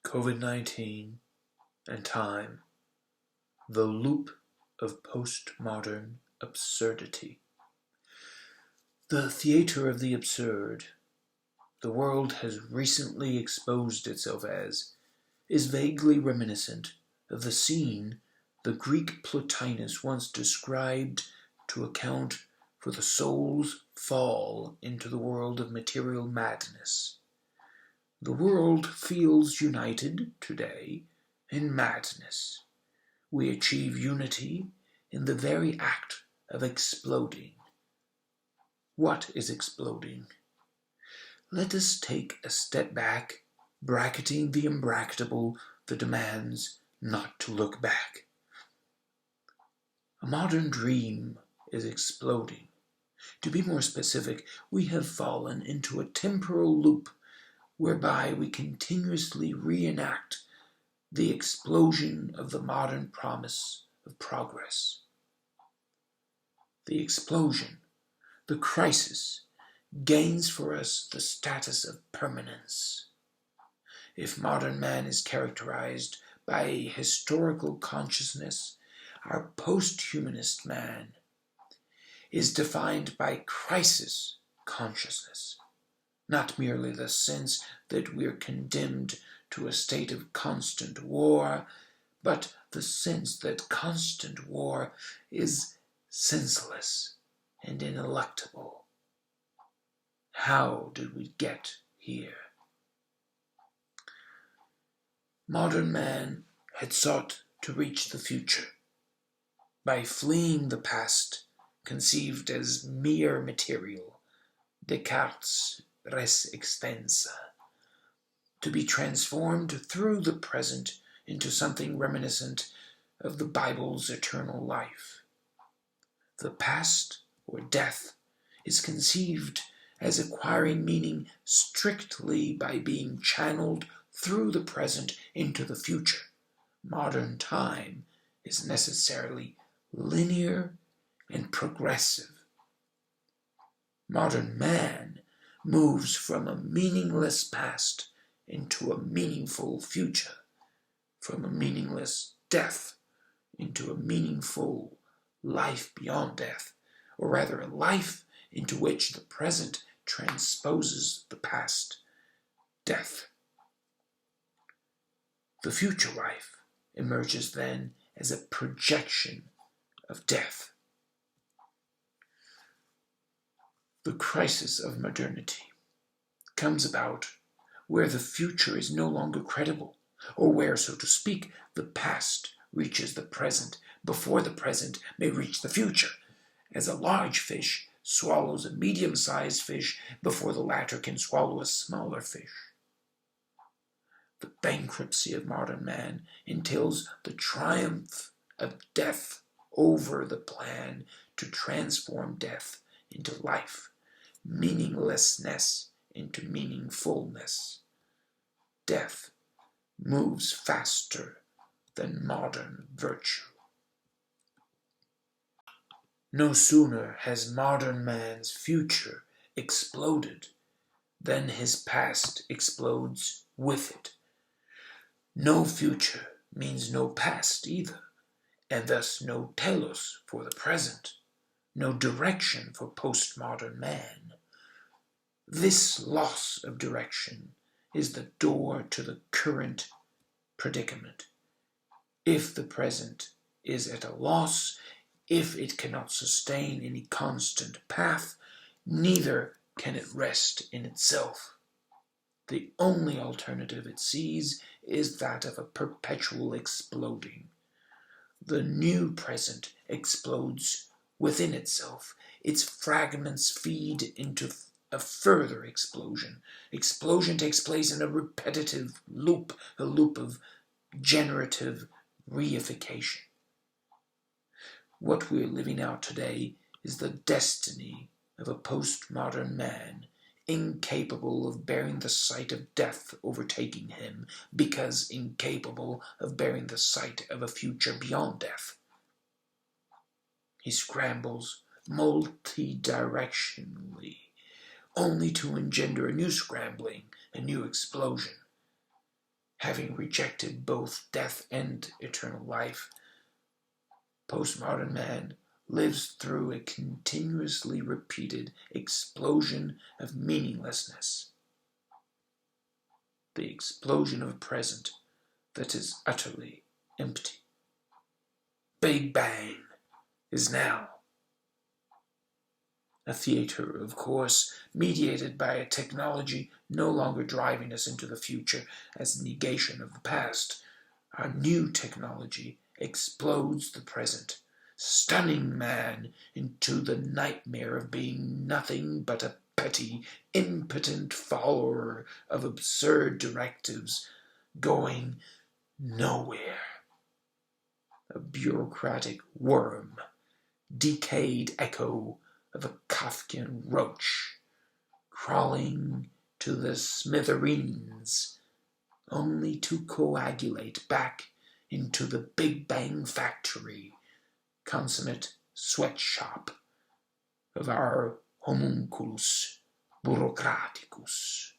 Covid-19 and time, the loop of postmodern absurdity. The theater of the absurd, the world has recently exposed itself as, is vaguely reminiscent of the scene the Greek Plotinus once described to account for the soul's fall into the world of material madness. The world feels united today in madness. We achieve unity in the very act of exploding. What is exploding? Let us take a step back, bracketing the imbracketable that demands not to look back. A modern dream is exploding. To be more specific, we have fallen into a temporal loop whereby we continuously reenact the explosion of the modern promise of progress. The explosion, the crisis, gains for us the status of permanence. If modern man is characterized by a historical consciousness, our post-humanist man is defined by crisis consciousness. Not merely the sense that we're condemned to a state of constant war, but the sense that constant war is senseless and ineluctable. How did we get here? Modern man had sought to reach the future by fleeing the past, conceived as mere material, Descartes' res extensa, to be transformed through the present into something reminiscent of the Bible's eternal life. The past, or death, is conceived as acquiring meaning strictly by being channeled through the present into the future. Modern time is necessarily linear and progressive. Modern man moves from a meaningless past into a meaningful future, from a meaningless death into a meaningful life beyond death, or rather a life into which the present transposes the past, death. The future life emerges then as a projection of death. The crisis of modernity comes about where the future is no longer credible, or where, so to speak, the past reaches the present before the present may reach the future, as a large fish swallows a medium-sized fish before the latter can swallow a smaller fish. The bankruptcy of modern man entails the triumph of death over the plan to transform death into life, meaninglessness into meaningfulness. Death moves faster than modern virtue. No sooner has modern man's future exploded than his past explodes with it. No future means no past either, and thus no telos for the present, no direction for postmodern man. This loss of direction is the door to the current predicament. If the present is at a loss, if it cannot sustain any constant path, neither can it rest in itself. The only alternative it sees is that of a perpetual exploding. The new present explodes within itself. Its fragments feed into a further explosion. Explosion takes place in a repetitive loop, a loop of generative reification. What we're living out today is the destiny of a postmodern man, incapable of bearing the sight of death overtaking him, because incapable of bearing the sight of a future beyond death. He scrambles multi-directionally, only to engender a new scrambling, a new explosion. having rejected both death and eternal life, postmodern man lives through a continuously repeated explosion of meaninglessness, the explosion of a present that is utterly empty. Big Bang is now. A theater, of course, mediated by a technology no longer driving us into the future as negation of the past. Our new technology explodes the present, stunning man into the nightmare of being nothing but a petty, impotent follower of absurd directives, going nowhere. A bureaucratic worm, decayed echo of a Kafkian roach, crawling to the smithereens, only to coagulate back into the Big Bang factory, consummate sweatshop of our homunculus bureaucraticus.